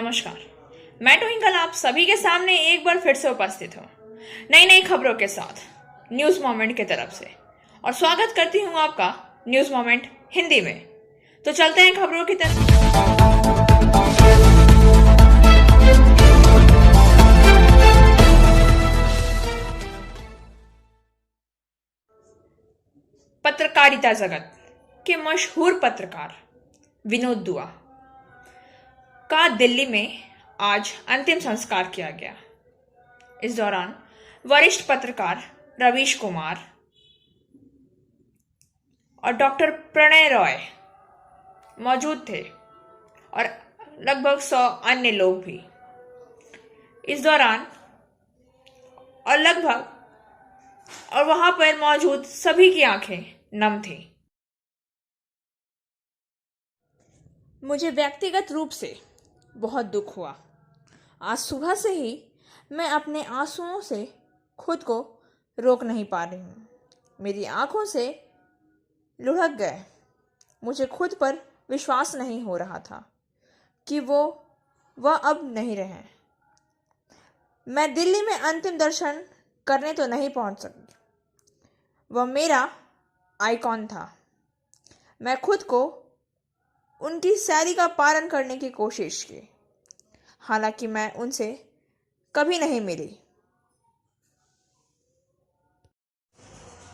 नमस्कार। मैं ट्विंकल आप सभी के सामने एक बार फिर से उपस्थित हूँ नई नई खबरों के साथ न्यूज मोमेंट की तरफ से, और स्वागत करती हूँ आपका न्यूज मोमेंट हिंदी में। तो चलते हैं खबरों की तरफ। पत्रकारिता जगत के मशहूर पत्रकार विनोद दुआ का दिल्ली में आज अंतिम संस्कार किया गया। इस दौरान वरिष्ठ पत्रकार रवीश कुमार और डॉक्टर प्रणय रॉय मौजूद थे और लगभग 100 अन्य लोग भी इस दौरान, और वहां पर मौजूद सभी की आंखें नम थी। मुझे व्यक्तिगत रूप से बहुत दुख हुआ। आज सुबह से ही मैं अपने आंसुओं से खुद को रोक नहीं पा रही हूँ। मेरी आंखों से लुढ़क गए। मुझे खुद पर विश्वास नहीं हो रहा था कि वह अब नहीं रहे। मैं दिल्ली में अंतिम दर्शन करने तो नहीं पहुंच सकी। वह मेरा आइकॉन था। मैं खुद को उनकी शैली का पालन करने की कोशिश की, हालांकि मैं उनसे कभी नहीं मिली।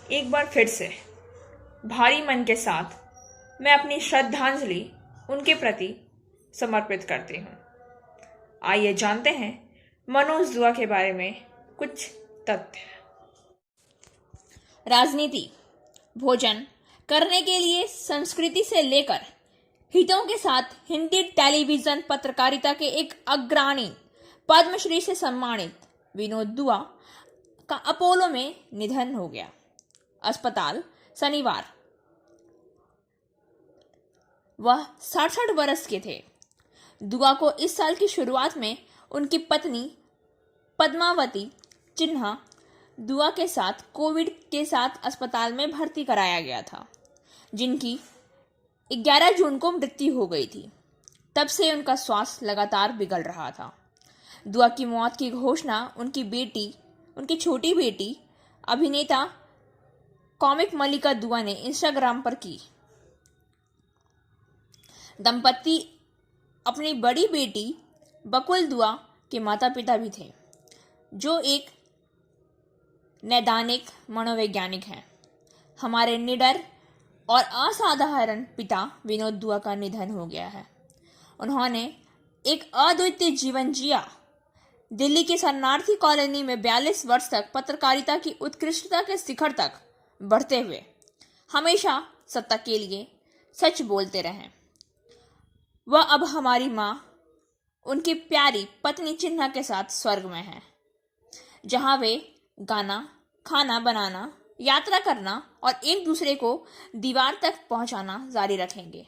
एक बार फिर से भारी मन के साथ मैं अपनी श्रद्धांजलि उनके प्रति समर्पित करती हूँ। आइए जानते हैं मनोज दुआ के बारे में कुछ तथ्य। राजनीति, भोजन करने के लिए संस्कृति से लेकर हितों के साथ हिंदी टेलीविजन पत्रकारिता के एक अग्रणी पद्मश्री से सम्मानित विनोद दुआ का अपोलो में निधन हो गया। अस्पताल शनिवार। वह 67 वर्ष के थे। दुआ को इस साल की शुरुआत में उनकी पत्नी पद्मावती चिन्हा दुआ के साथ कोविड के साथ अस्पताल में भर्ती कराया गया था, जिनकी 11 जून को मृत्यु हो गई थी। तब से उनका स्वास्थ्य लगातार बिगड़ रहा था। दुआ की मौत की घोषणा उनकी छोटी बेटी अभिनेता कॉमिक मलिका दुआ ने इंस्टाग्राम पर की। दंपति अपनी बड़ी बेटी बकुल दुआ के माता पिता भी थे, जो एक नैदानिक मनोवैज्ञानिक हैं। हमारे निडर और असाधारण पिता विनोद दुआ का निधन हो गया है। उन्होंने एक अद्वितीय जीवन जिया। दिल्ली की शरणार्थी कॉलोनी में 42 वर्ष तक पत्रकारिता की उत्कृष्टता के शिखर तक बढ़ते हुए हमेशा सत्ता के लिए सच बोलते रहे। वह अब हमारी माँ, उनकी प्यारी पत्नी चिन्हा के साथ स्वर्ग में है, जहां वे गाना, खाना बनाना, यात्रा करना और एक दूसरे को दीवार तक पहुंचाना जारी रखेंगे।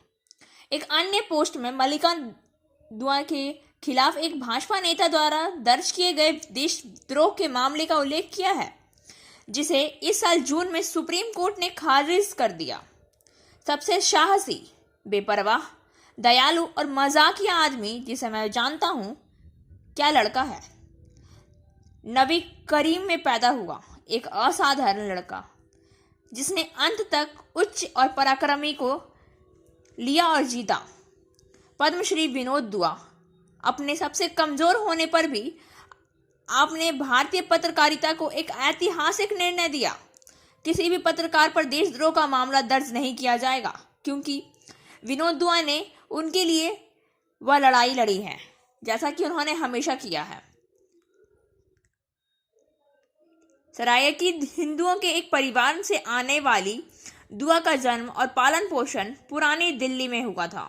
एक अन्य पोस्ट में मलिका दुआ के खिलाफ एक भाजपा नेता द्वारा दर्ज किए गए देशद्रोह के मामले का उल्लेख किया है, जिसे इस साल जून में सुप्रीम कोर्ट ने खारिज कर दिया। सबसे साहसी, बेपरवाह, दयालु और मजाकिया आदमी जिसे मैं जानता हूं, क्या लड़का है। नबी करीम में पैदा हुआ एक असाधारण लड़का, जिसने अंत तक उच्च और पराक्रमी को लिया और जीता। पद्मश्री विनोद दुआ, अपने सबसे कमजोर होने पर भी आपने भारतीय पत्रकारिता को एक ऐतिहासिक निर्णय दिया। किसी भी पत्रकार पर देशद्रोह का मामला दर्ज नहीं किया जाएगा, क्योंकि विनोद दुआ ने उनके लिए वह लड़ाई लड़ी है, जैसा कि उन्होंने हमेशा किया है। सरायकी हिंदुओं के एक परिवार से आने वाली दुआ का जन्म और पालन पोषण पुरानी दिल्ली में हुआ था।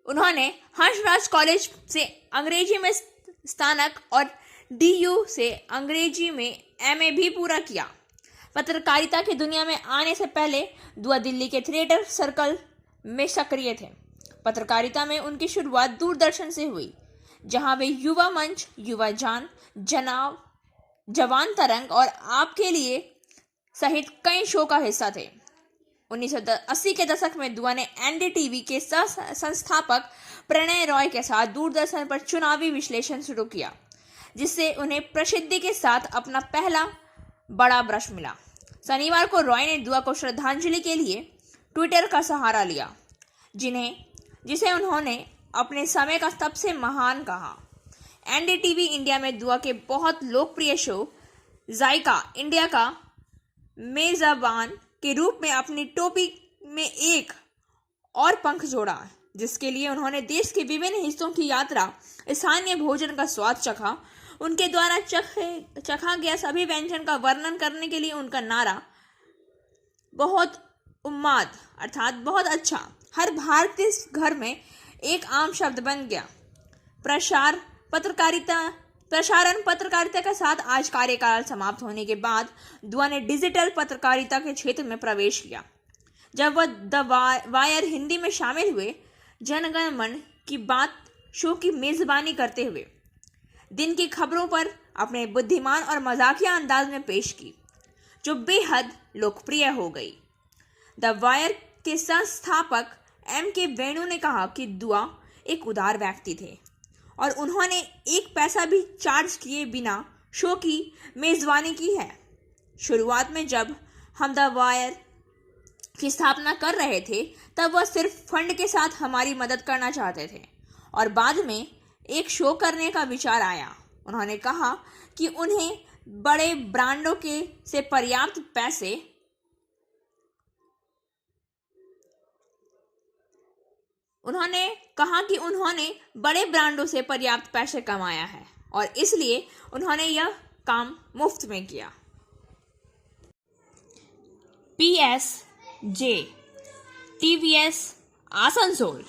उन्होंने हंसराज कॉलेज से अंग्रेजी में स्नातक और DU से अंग्रेजी में MA भी पूरा किया। पत्रकारिता की दुनिया में आने से पहले दुआ दिल्ली के थिएटर सर्कल में सक्रिय थे। पत्रकारिता में उनकी शुरुआत दूरदर्शन से हुई, जहां वे युवा मंच, युवा जान, जवान तरंग और आपके लिए सहित कई शो का हिस्सा थे। 1980 के दशक में दुआ ने एनडीटीवी के संस्थापक प्रणय रॉय के साथ दूरदर्शन पर चुनावी विश्लेषण शुरू किया, जिससे उन्हें प्रसिद्धि के साथ अपना पहला बड़ा ब्रश मिला। शनिवार को रॉय ने दुआ को श्रद्धांजलि के लिए ट्विटर का सहारा लिया, जिसे उन्होंने अपने समय का सबसे महान कहा। एनडीटीवी इंडिया में दुआ के बहुत लोकप्रिय शो जायका इंडिया का मेजबान के रूप में अपनी टोपी में एक और पंख जोड़ा, जिसके लिए उन्होंने देश के विभिन्न हिस्सों की यात्रा, स्थानीय भोजन का स्वाद चखा। उनके द्वारा चखा गया सभी व्यंजन का वर्णन करने के लिए उनका नारा बहुत उम्माद अर्थात बहुत अच्छा हर भारतीय घर में एक आम शब्द बन गया। प्रसारण पत्रकारिता के साथ आज कार्यकाल समाप्त होने के बाद दुआ ने डिजिटल पत्रकारिता के क्षेत्र में प्रवेश किया। जब वह द वायर हिंदी में शामिल हुए, जनगण मन की बात शो की मेजबानी करते हुए दिन की खबरों पर अपने बुद्धिमान और मजाकिया अंदाज में पेश की, जो बेहद लोकप्रिय हो गई। द वायर के संस्थापक के वेणु ने कहा कि दुआ एक उदार व्यक्ति थे और उन्होंने एक पैसा भी चार्ज किए बिना शो की मेजबानी की है। शुरुआत में जब हम द वायर की स्थापना कर रहे थे, तब वह सिर्फ फंड के साथ हमारी मदद करना चाहते थे और बाद में एक शो करने का विचार आया। उन्होंने कहा कि उन्हें बड़े ब्रांडों से पर्याप्त पैसे कमाया है और इसलिए उन्होंने यह काम मुफ्त में किया। PSJ TVS Asansol,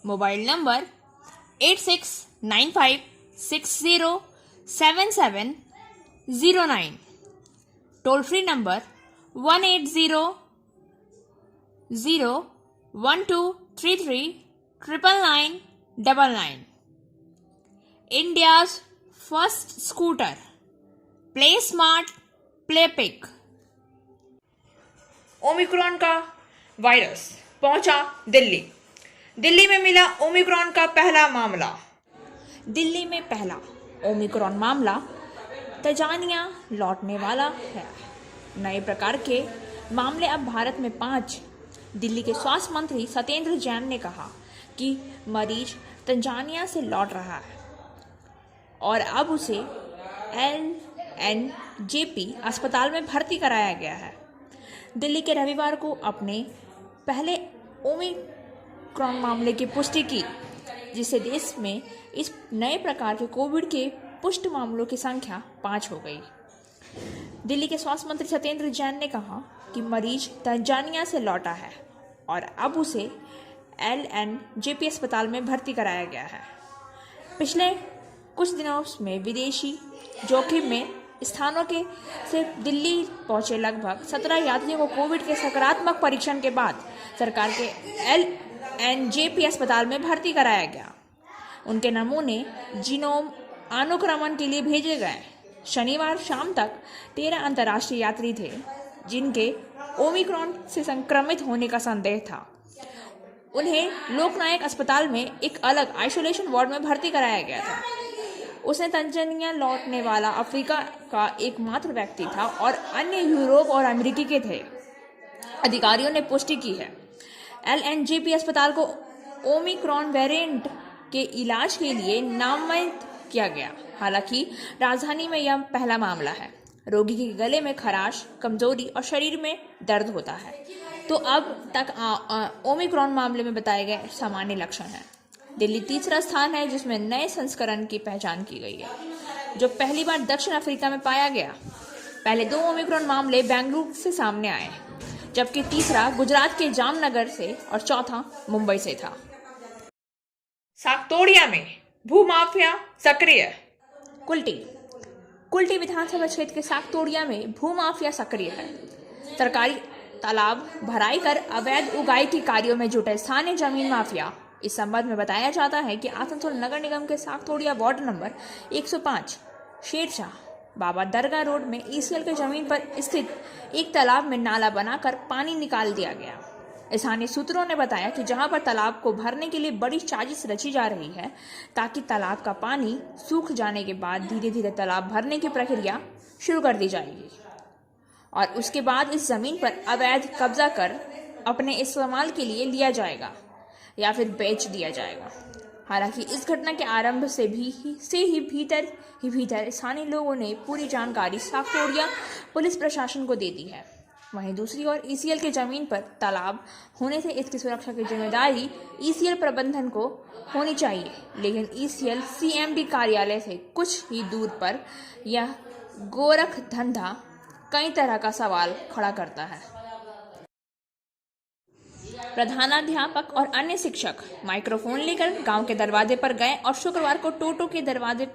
mobile number 8695607709, toll free number 1800123399999। India's first scooter, play smart play pick. Omicron का वायरस पहुंचा दिल्ली में मिला ओमिक्रॉन का पहला मामला। दिल्ली में पहला ओमिक्रॉन मामला तंजानिया लौटने वाला है। नए प्रकार के मामले अब भारत में 5। दिल्ली के स्वास्थ्य मंत्री सत्येंद्र जैन ने कहा कि मरीज तंजानिया से लौट रहा है और अब उसे LNJP अस्पताल में भर्ती कराया गया है। दिल्ली के रविवार को अपने पहले ओमिक्रॉन मामले की पुष्टि की, जिससे देश में इस नए प्रकार के कोविड के पुष्ट मामलों की संख्या 5 हो गई। दिल्ली के स्वास्थ्य मंत्री सत्येंद्र जैन ने कहा कि मरीज तंजानिया से लौटा है और अब उसे LNJP अस्पताल में भर्ती कराया गया है। पिछले कुछ दिनों में विदेशी जोखिम में स्थानों से दिल्ली पहुंचे लगभग 17 यात्रियों को कोविड के सकारात्मक परीक्षण के बाद सरकार के LNJP अस्पताल में भर्ती कराया गया। उनके नमूने जीनोम अनुक्रमण के लिए भेजे गए। शनिवार शाम तक 13 अंतर्राष्ट्रीय यात्री थे जिनके ओमिक्रॉन से संक्रमित होने का संदेह था। उन्हें लोकनायक अस्पताल में एक अलग आइसोलेशन वार्ड में भर्ती कराया गया था। उसने तंजानिया लौटने वाला अफ्रीका का एकमात्र व्यक्ति था और अन्य यूरोप और अमेरिकी के थे, अधिकारियों ने पुष्टि की है। LNJP अस्पताल को ओमिक्रॉन वेरिएंट के इलाज के लिए नामित किया गया। हालांकि राजधानी में यह पहला मामला है। रोगी के गले में खराश, कमजोरी और शरीर में दर्द होता है। तो अब तक ओमिक्रॉन मामले में बताए गए सामान्य लक्षण हैं। दिल्ली तीसरा स्थान है जिसमें नए संस्करण की पहचान की गई है, जो पहली बार दक्षिण अफ्रीका में पाया गया। पहले 2 ओमिक्रॉन मामले बेंगलुरु से सामने आए, जबकि तीसरा गुजरात के जामनगर से और चौथा मुंबई से था। सागतोड़िया में भूमाफिया सक्रिय। कुल्टी विधानसभा क्षेत्र के सागतोड़िया में भूमाफिया सक्रिय है। सरकारी तालाब भराई कर अवैध उगाई के कार्यों में जुटे स्थानीय जमीन माफिया। इस संबंध में बताया जाता है कि आसनसोल नगर निगम के सागतोड़िया वार्ड नंबर 105 शेरशाह बाबा दरगाह रोड में ईसीएल के जमीन पर स्थित एक तालाब में नाला बनाकर पानी निकाल दिया गया। स्थानीय सूत्रों ने बताया कि जहां पर तालाब को भरने के लिए बड़ी साजिश रची जा रही है ताकि तालाब का पानी सूख जाने के बाद धीरे धीरे तालाब भरने की प्रक्रिया शुरू कर दी जाएगी और उसके बाद इस जमीन पर अवैध कब्जा कर अपने इस्तेमाल के लिए लिया जाएगा या फिर बेच दिया जाएगा। हालांकि इस घटना के आरंभ से ही भीतर स्थानीय लोगों ने पूरी जानकारी साउथ कोरिया पुलिस प्रशासन को दे दी है। वहीं दूसरी ओर ईसीएल के जमीन पर तालाब होने से इसकी सुरक्षा की जिम्मेदारी ईसीएल प्रबंधन को होनी चाहिए, लेकिन ईसीएल सीएमडी कार्यालय से कुछ ही दूर पर यह गोरख धंधा कई तरह का सवाल खड़ा करता है। प्रधानाध्यापक और अन्य शिक्षक माइक्रोफोन लेकर गांव के दरवाजे पर गए और शुक्रवार को टोटो के दरवाजे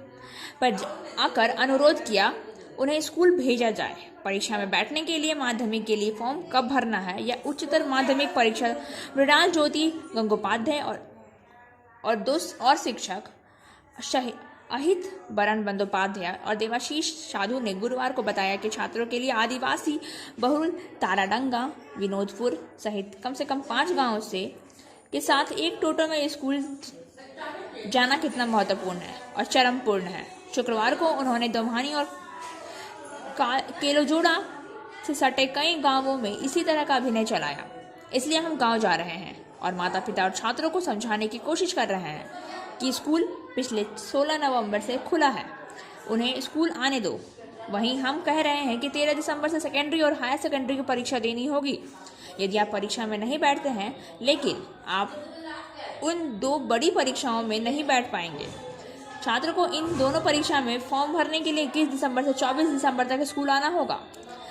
पर आकर अनुरोध किया उन्हें स्कूल भेजा जाए। परीक्षा में बैठने के लिए माध्यमिक के लिए फॉर्म कब भरना है या उच्चतर माध्यमिक परीक्षा मृणाल ज्योति गंगोपाध्याय और दो और शिक्षक अहित बरन बंदोपाध्याय और देवाशीष साधु ने गुरुवार को बताया कि छात्रों के लिए आदिवासी बहुल ताराडंगा विनोदपुर सहित कम से कम 5 गांवों से के साथ एक टोटो में स्कूल जाना कितना महत्वपूर्ण है और चरमपूर्ण है। शुक्रवार को उन्होंने दोभानी और केलोजोड़ा से सटे कई गांवों में इसी तरह का अभिनय चलाया। इसलिए हम गांव जा रहे हैं और माता पिता और छात्रों को समझाने की कोशिश कर रहे हैं कि स्कूल पिछले 16 नवंबर से खुला है, उन्हें स्कूल आने दो। वहीं हम कह रहे हैं कि 13 दिसंबर से सेकेंडरी और हायर सेकेंडरी की परीक्षा देनी होगी। यदि आप परीक्षा में नहीं बैठते हैं लेकिन आप उन 2 बड़ी परीक्षाओं में नहीं बैठ पाएंगे। छात्र को इन दोनों परीक्षा में फॉर्म भरने के लिए 21 दिसंबर से 24 दिसंबर तक स्कूल आना होगा।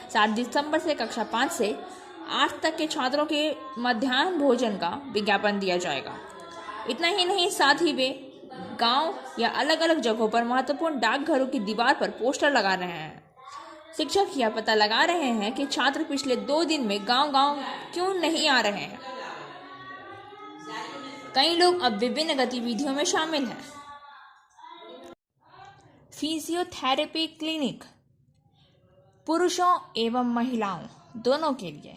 7 दिसंबर से कक्षा 5 से 8 तक के छात्रों के मध्याह्न भोजन का विज्ञापन दिया जाएगा। इतना ही नहीं, साथ ही वे गांव या अलग अलग जगहों पर महत्वपूर्ण डाकघरों की दीवार पर पोस्टर लगा रहे हैं। शिक्षक यह पता लगा रहे हैं कि छात्र पिछले 2 दिन में गांव-गांव क्यों नहीं आ रहे हैं। कई लोग अब विभिन्न गतिविधियों में शामिल हैं। फिजियोथेरेपी क्लिनिक पुरुषों एवं महिलाओं दोनों के लिए।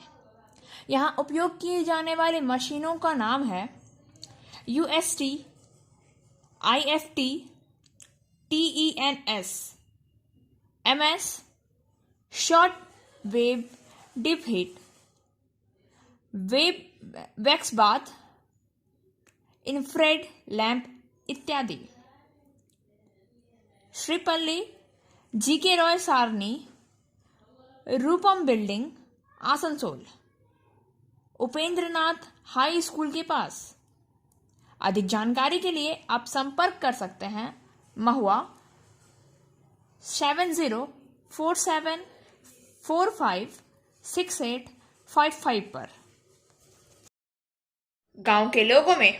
यहाँ उपयोग किए जाने वाली मशीनों का नाम है UST, IFT, TENS, MS, short wave deep heat, wax bath, infrared lamp इत्यादि। Sripalli, GK Roy Sarani, Rupam building, Asansol, Upendranath high school के पास। अधिक जानकारी के लिए आप संपर्क कर सकते हैं महुआ 7047456855 पर। गांव के लोगों में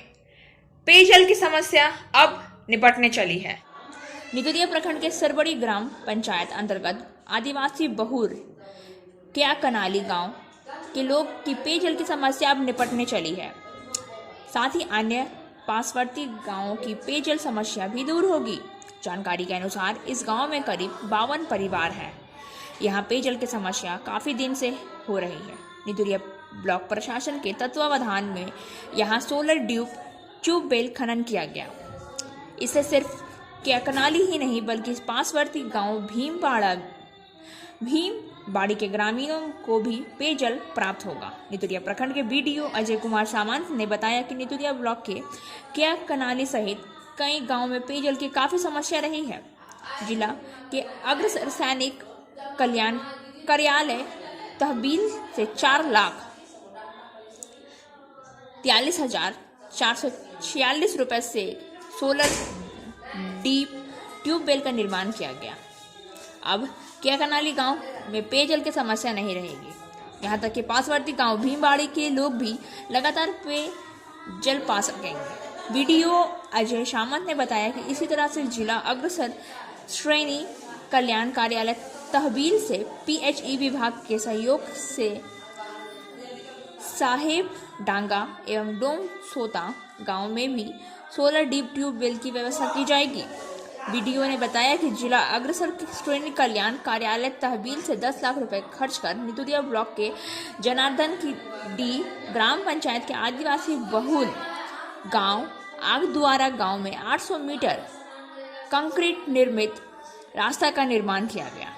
पेयजल की समस्या अब निपटने चली है। निगरिया प्रखंड के सरबड़ी ग्राम पंचायत अंतर्गत आदिवासी बहुर क्या कनाली गांव के लोग की पेयजल की समस्या अब निपटने चली है। साथ ही अन्य पार्श्ववर्ती गांवों की पेयजल समस्या भी दूर होगी। जानकारी के अनुसार इस गांव में करीब 52 परिवार हैं। यहां पेयजल की समस्या काफी दिन से हो रही है। नितुरिया ब्लॉक प्रशासन के तत्वावधान में यहां सोलर ट्यूबवेल खनन किया गया। इससे सिर्फ कैकनाली ही नहीं बल्कि पार्श्ववर्ती गांव भीमबाड़ी के ग्रामीणों को भी पेयजल प्राप्त होगा। नितुरिया प्रखंड के BDO अजय कुमार सामंत ने बताया कि नितुरिया ब्लॉक के कैकनाली सहित कई गांवों में पेयजल की काफी समस्या रही है। जिला के अग्र सैनिक कल्याण कार्यालय तहसील से 4,43,446 रुपए से सोलर डीप ट्यूबवेल का निर्माण किया गया। अब कैकनाली गांव में पेयजल की समस्या नहीं रहेगी। यहां तक कि पार्श्ववर्ती गांव भीमबाड़ी के लोग भी लगातार पेयजल पा सकेंगे। BDO अजय सामंत ने बताया कि इसी तरह से जिला अग्रसर श्रेणी कल्याण कार्यालय तहसील से PHE विभाग के सहयोग से साहेब डांगा एवं डोम सोता गांव में भी सोलर डीप ट्यूबवेल की व्यवस्था की जाएगी। वीडियो ने बताया कि जिला अग्रसर श्रेणी कल्याण कार्यालय तहसील से 10 लाख रुपए खर्च कर नितुदिया ब्लॉक के जनार्दन की डी ग्राम पंचायत के आदिवासी बहुल गांव आगद्वारा गांव में 800 मीटर कंक्रीट निर्मित रास्ता का निर्माण किया गया।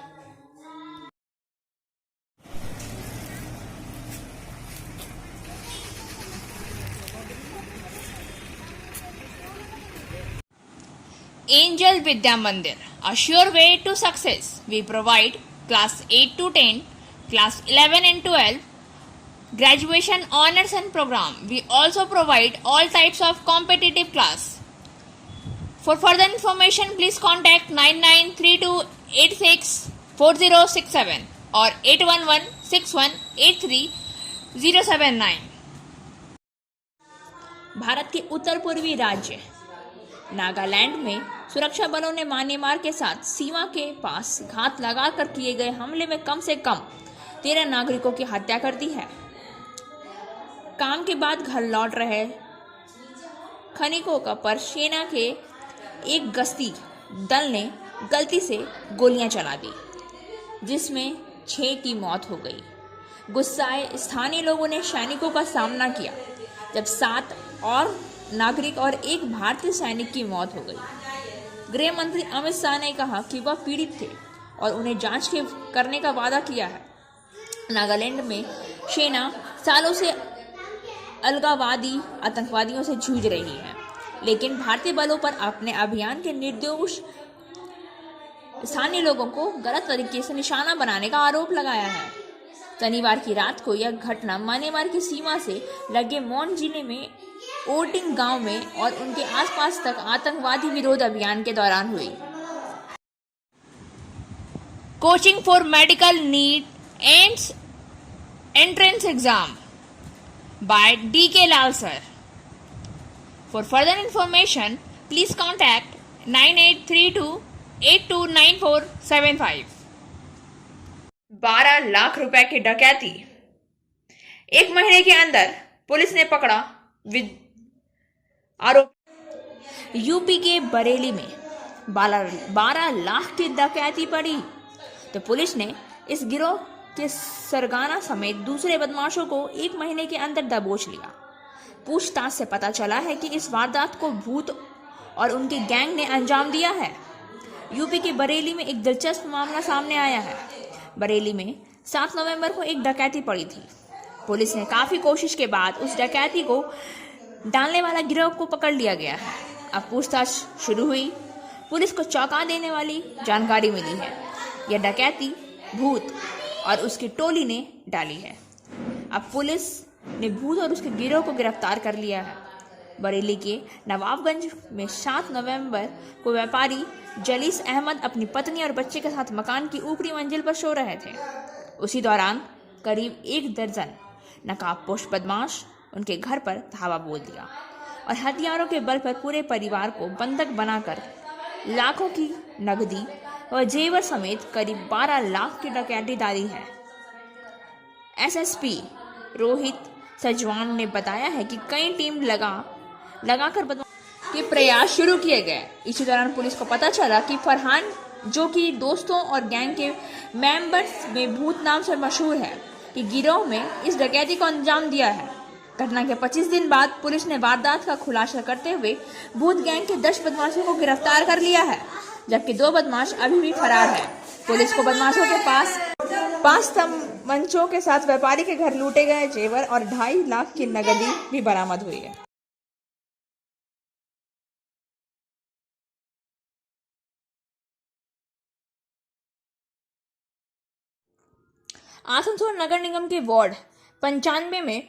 Angel Vidya Mandir, a sure way to success. We provide class 8 to 10, class 11 and 12, graduation honors and program. We also provide all types of competitive class. For further information, please contact 9932864067 or 8116183079. Bharat के उत्तर पूर्वी राज्य नागालैंड में सुरक्षा बलों ने Myanmar के साथ सीमा के पास घात लगाकर किए गए हमले में कम से कम 13 नागरिकों की हत्या कर दी है। काम के बाद घर लौट रहे खनिकों का पर सेना के एक गश्ती दल ने गलती से गोलियां चला दी, जिसमें 6 की मौत हो गई। गुस्साए स्थानीय लोगों ने सैनिकों का सामना किया, जब 7 और नागरिक और एक भारतीय सैनिक की मौत हो गई। गृह मंत्री अमित शाह ने कहा कि वह पीड़ित थे और उन्हें जांच करने का वादा किया है। नागालैंड में सेना सालों से अलगाववादी आतंकवादियों से जूझ रही है, लेकिन भारतीय बलों पर अपने अभियान के निर्दोष स्थानीय लोगों को गलत तरीके से निशाना बनाने का आरोप लगाया है। शनिवार की रात को यह घटना म्यांमार की सीमा से लगे मोन जिले में ओटिंग गांव में और उनके आसपास तक आतंकवादी विरोध अभियान के दौरान हुई। Coaching for medical NEET and entrance exam by D.K. Lal sir. For further information please contact 9832829475। 12 lakh रुपए की डकैती। एक महीने के अंदर पुलिस ने पकड़ा आरोप। यूपी के बरेली में 12 लाख की डकैती पड़ी तो पुलिस ने इस गिरोह के सरगना समेत दूसरे बदमाशों को एक महीने के अंदर दबोच लिया। पूछताछ से पता चला है कि इस वारदात को भूत और उनके गैंग ने अंजाम दिया है। यूपी के बरेली में एक दिलचस्प मामला सामने आया है। बरेली में 7 नवंबर को एक डकैती पड़ी थी। पुलिस ने काफी कोशिश के बाद उस डकैती को डालने वाला गिरोह को पकड़ लिया गया है। अब पूछताछ शुरू हुई। पुलिस को चौंका देने वाली जानकारी मिली है। यह डकैती भूत और उसकी टोली ने डाली है। अब पुलिस ने भूत और उसके गिरोह को गिरफ्तार कर लिया है। बरेली के नवाबगंज में 7 नवंबर को व्यापारी जलीस अहमद अपनी पत्नी और बच्चे के साथ मकान की ऊपरी मंजिल पर सो रहे थे। उसी दौरान करीब 1 दर्जन नकाबपोश बदमाश उनके घर पर धावा बोल दिया और हथियारों के बल पर पूरे परिवार को बंधक बनाकर लाखों की नकदी और जेवर समेत करीब 12 लाख की डकैती डाली है। एसएसपी रोहित सजवान ने बताया है कि कई टीम लगाकर बदमाश के प्रयास शुरू किए गए। इसी दौरान पुलिस को पता चला कि फरहान, जो कि दोस्तों और गैंग के मेंबर्स में भूत नाम से मशहूर है, कि गिरोह में इस डकैती को अंजाम दिया है। घटना के 25 दिन बाद पुलिस ने वारदात का खुलासा करते हुए भूत गैंग के 10 बदमाशों को गिरफ्तार कर लिया है, जबकि 2 बदमाश अभी भी फरार है। पुलिस को बदमाशों के पास 5 तमंचों के साथ व्यापारी के घर लूटे गए जेवर और 2.5 लाख की नकदी भी बरामद हुई है। आसनसोल नगर निगम के वार्ड 95 में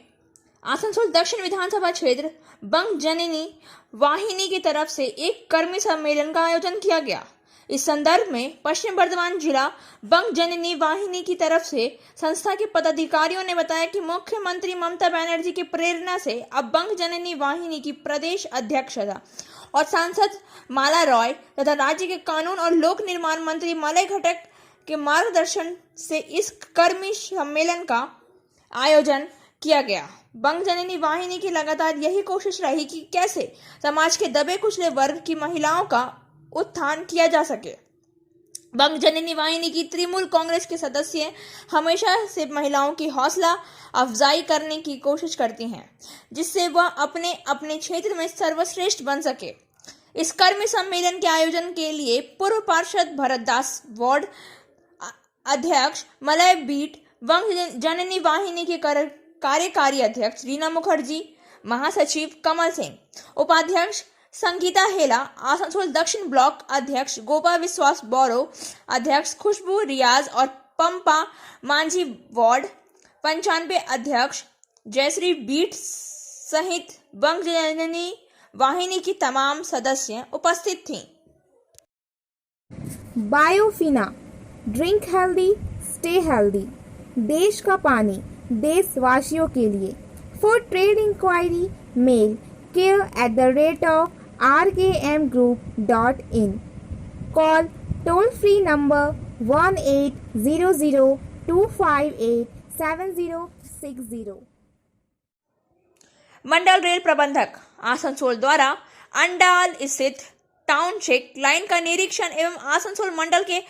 आसनसोल दक्षिण विधानसभा क्षेत्र बंग जननी वाहिनी की तरफ से एक कर्मी सम्मेलन का आयोजन किया गया। इस संदर्भ में पश्चिम बर्धमान जिला बंग जननी वाहिनी की तरफ से संस्था के पदाधिकारियों ने बताया कि मुख्यमंत्री ममता बनर्जी की प्रेरणा से अब बंग जननी वाहिनी की प्रदेश अध्यक्षता और सांसद माला रॉय तथा राज्य के कानून और लोक निर्माण मंत्री मलय घटक के मार्गदर्शन से इस कर्मी सम्मेलन का आयोजन किया गया। बंग जननी वाहिनी की लगातार यही कोशिश रही कि कैसे समाज के दबे कुचले वर्ग की महिलाओं का उत्थान किया जा सके। बंग जननी वाहिनी की तृणमूल कांग्रेस के सदस्य हमेशा से महिलाओं की हौसला अफजाई करने की कोशिश करती हैं, जिससे वह अपने अपने क्षेत्र में सर्वश्रेष्ठ बन सके। इस कर्मी सम्मेलन के आयोजन के लिए पूर्व पार्षद भरत दास, वार्ड अध्यक्ष मलय बीट, बंग जननी वाहिनी के कार्यकारी अध्यक्ष रीना मुखर्जी, महासचिव कमल सिंह, उपाध्यक्ष संगीता हेला, आसनसोल दक्षिण ब्लॉक अध्यक्ष गोपा विश्वास बौरो, अध्यक्ष खुशबू रियाज और पंपा मांझी, वार्ड 95 अध्यक्ष जयश्री बीट सहित बंग जननी वाहिनी की तमाम सदस्य उपस्थित थीं। Biofina, drink healthy, stay healthy. देश का पानी देशवासियों के लिए। For trade enquiry mail care@rkmgroup.in. Call toll free number 1800-258-7060. मंडल रेल प्रबंधक आसनसोल द्वारा अंडाल स्थित टाउनशिप लाइन का निरीक्षण एवं आसनसोल मंडल के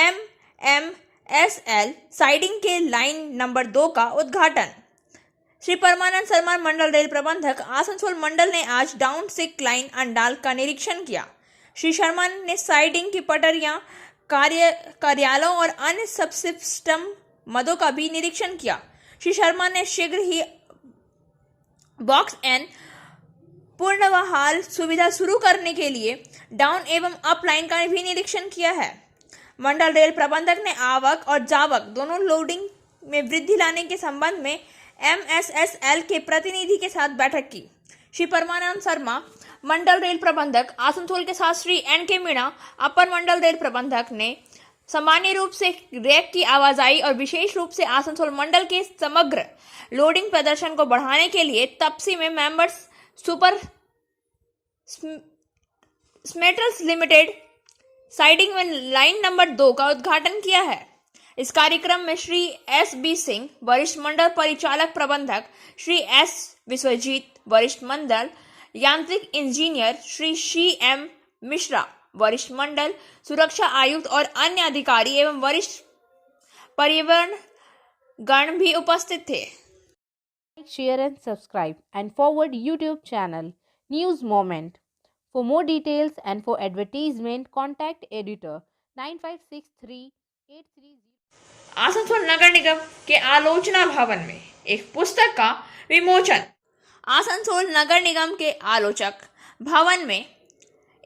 MMSL साइडिंग के लाइन नंबर 2 का उद्घाटन। श्री परमानंद शर्मा मंडल रेल प्रबंधक आसनसोल मंडल ने आज डाउन सिक लाइन अंडाल का निरीक्षण किया। श्री शर्मा ने साइडिंग की पटरियां, कार्यालयों और अन्य सबसिस्टम मदों का भी निरीक्षण किया। श्री शर्मा ने शीघ्र ही बॉक्स एंड पूर्णबहाल सुविधा शुरू करने के लिए डाउन एवं अप लाइन का भी निरीक्षण किया है। मंडल रेल प्रबंधक ने आवक और जावक दोनों लोडिंग में वृद्धि लाने के संबंध में MSSL के प्रतिनिधि के साथ बैठक की। श्री परमानंद शर्मा मंडल रेल प्रबंधक आसनसोल के साथ श्री NK मीणा अपर मंडल रेल प्रबंधक ने सामान्य रूप से रैक की आवाजाही और विशेष रूप से आसनसोल मंडल के समग्र लोडिंग प्रदर्शन को बढ़ाने के लिए तपसी में मेंबर्स सुपर स्मेटल्स लिमिटेड साइडिंग में लाइन नंबर 2 का उद्घाटन किया है। इस कार्यक्रम में श्री SB सिंह वरिष्ठ मंडल परिचालक प्रबंधक, श्री S विश्वजीत वरिष्ठ मंडल यांत्रिक इंजीनियर, श्री CM मिश्रा वरिष्ठ मंडल सुरक्षा आयुक्त और अन्य अधिकारी एवं वरिष्ठ परिवहन गण भी उपस्थित थे। Share and subscribe and forward YouTube channel News Moment. For more details and for advertisement, contact editor 956383. Asansol नगर निगम के आलोचना भवन में एक पुस्तक का विमोचन। आसनसोल नगर निगम के आलोचक भवन में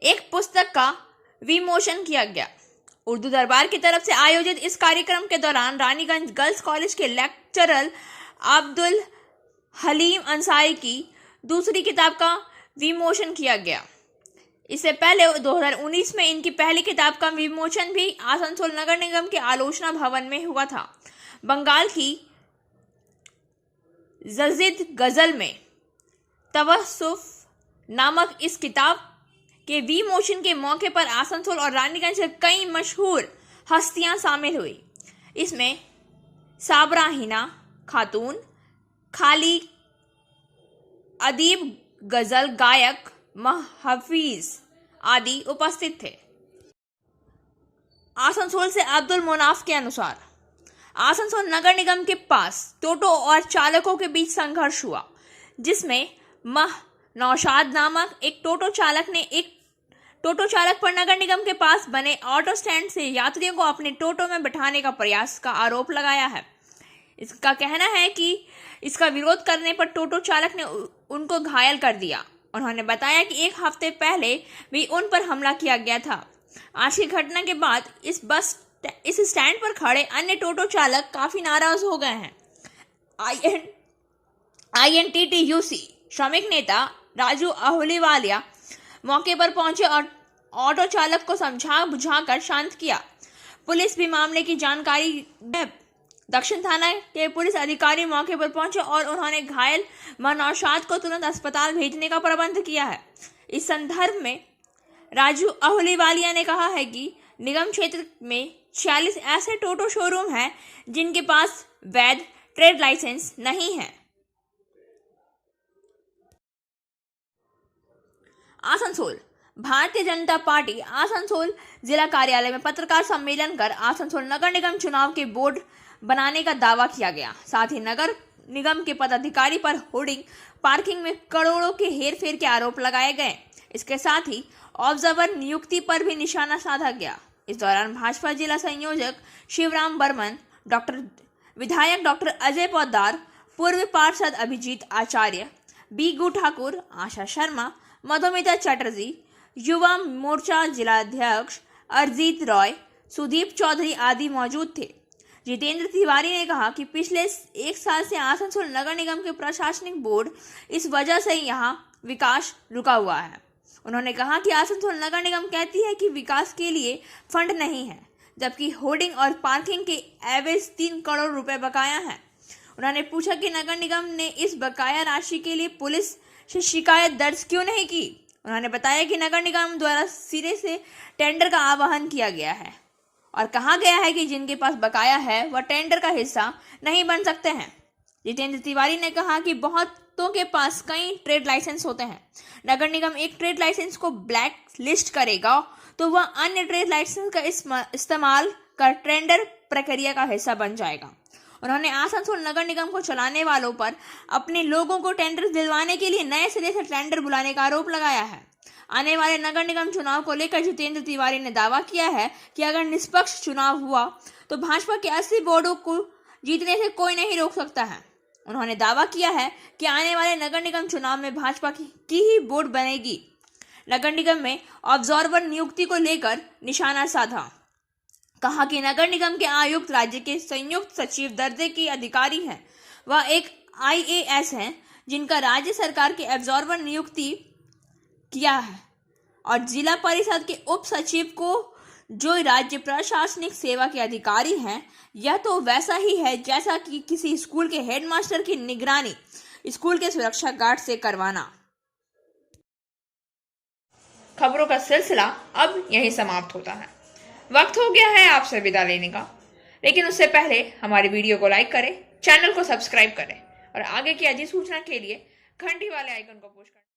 एक पुस्तक का विमोचन किया गया। उर्दू दरबार की तरफ से आयोजित इस कार्यक्रम के दौरान रानीगंज गर्ल्स कॉलेज के लेक्चरर अब्दुल हलीम अंसारी की दूसरी किताब का विमोचन किया गया। इससे पहले 2019 में इनकी पहली किताब का विमोचन भी आसनसोल नगर निगम के आलोचना भवन में हुआ था। बंगाल की जजीद गजल में तवस्सुफ नामक इस किताब के विमोचन के मौके पर आसनसोल और रानीगंज से कई मशहूर हस्तियां शामिल हुई। इसमें साबरा हिना खातून, खाली अदीब, गजल गायक महफीज आदि उपस्थित थे। आसनसोल से अब्दुल मुनाफ के अनुसार आसनसोल नगर निगम के पास टोटो और चालकों के बीच संघर्ष हुआ, जिसमें नौशाद नामक एक टोटो चालक पर नगर निगम के पास बने ऑटो स्टैंड से यात्रियों को अपने टोटो में बिठाने का प्रयास का आरोप लगाया है। इसका कहना है कि इसका विरोध करने पर टोटो चालक ने उनको घायल कर दिया। उन्होंने बताया कि एक हफ्ते पहले भी उन पर हमला किया गया था। आज की घटना के बाद इस स्टैंड पर खड़े अन्य टोटो चालक काफी नाराज हो गए हैं। INTTUC श्रमिक नेता राजू अहुलीवालिया मौके पर पहुंचे और ऑटो चालक को समझा बुझाकर शांत किया। पुलिस भी मामले की जानकारी दक्षिण थाना के पुलिस अधिकारी मौके पर पहुंचे और उन्होंने घायल नौशाद को तुरंत अस्पताल भेजने का प्रबंध किया है। इस संदर्भ में राजू अहुलीवालिया ने कहा है कि निगम क्षेत्र में 46 ऐसे टोटो शोरूम हैं जिनके पास वैध ट्रेड लाइसेंस नहीं है। आसनसोल भारतीय जनता पार्टी आसनसोल जिला कार्यालय में पत्रकार सम्मेलन कर आसनसोल नगर निगम चुनाव के बोर्ड बनाने का दावा किया गया। साथ ही नगर निगम के पदाधिकारी पर होर्डिंग, पार्किंग में करोड़ों के हेरफेर के आरोप लगाए गए। इसके साथ ही ऑब्जर्वर नियुक्ति पर भी निशाना साधा गया। इस दौरान भाजपा जिला संयोजक शिवराम बर्मन, विधायक डॉक्टर अजय पोद्दार, पूर्व पार्षद अभिजीत आचार्य, बी गु ठाकुर, आशा शर्मा, मधुमिता चटर्जी, युवा मोर्चा जिलाध्यक्ष अरजीत रॉय, सुदीप चौधरी आदि मौजूद थे। जितेंद्र तिवारी ने कहा कि पिछले एक साल से आसनसोल नगर निगम के प्रशासनिक बोर्ड इस वजह से यहाँ विकास रुका हुआ है। उन्होंने कहा कि आसनसोल नगर निगम कहती है कि विकास के लिए फंड नहीं है, जबकि होर्डिंग और पार्किंग के एवरेज 3 करोड़ रुपए बकाया है। उन्होंने पूछा कि नगर निगम ने इस बकाया राशि के लिए पुलिस से शिकायत दर्ज क्यों नहीं की। उन्होंने बताया कि नगर निगम द्वारा सिरे से टेंडर का आह्वान किया गया है और कहा गया है कि जिनके पास बकाया है वह टेंडर का हिस्सा नहीं बन सकते हैं। जितेंद्र तिवारी ने कहा कि बहुतों के पास कई ट्रेड लाइसेंस होते हैं। नगर निगम एक ट्रेड लाइसेंस को ब्लैक लिस्ट करेगा तो वह अन्य ट्रेड लाइसेंस का इस्तेमाल कर टेंडर प्रक्रिया का हिस्सा बन जाएगा। उन्होंने आसनसोल नगर निगम को चलाने वालों पर अपने लोगों को टेंडर दिलवाने के लिए नए सिरे से टेंडर बुलाने का आरोप लगाया है। आने वाले नगर निगम चुनाव को लेकर जितेंद्र तिवारी ने दावा किया है कि अगर निष्पक्ष चुनाव हुआ तो भाजपा के 80 बोर्डों को जीतने से कोई नहीं रोक सकता है। उन्होंने दावा किया है कि आने वाले नगर निगम चुनाव में भाजपा की ही बोर्ड बनेगी। नगर निगम में ऑब्जर्वर नियुक्ति को लेकर निशाना साधा। कहा कि नगर निगम के आयुक्त राज्य के संयुक्त सचिव दर्जे के अधिकारी हैं। वह एक IAS हैं जिनका राज्य सरकार के ऑब्जर्वर नियुक्ति किया है और जिला परिषद के उप सचिव को जो राज्य प्रशासनिक सेवा के अधिकारी हैं, यह तो वैसा ही है जैसा कि किसी स्कूल के हेडमास्टर की निगरानी स्कूल के सुरक्षा गार्ड से करवाना। खबरों का सिलसिला अब यहीं समाप्त होता है। वक्त हो गया है आपसे विदा लेने का, लेकिन उससे पहले हमारी वीडियो को लाइक करें, चैनल को सब्सक्राइब करें और आगे की अधिसूचना के लिए घंटी वाले आइकन को पुश करें।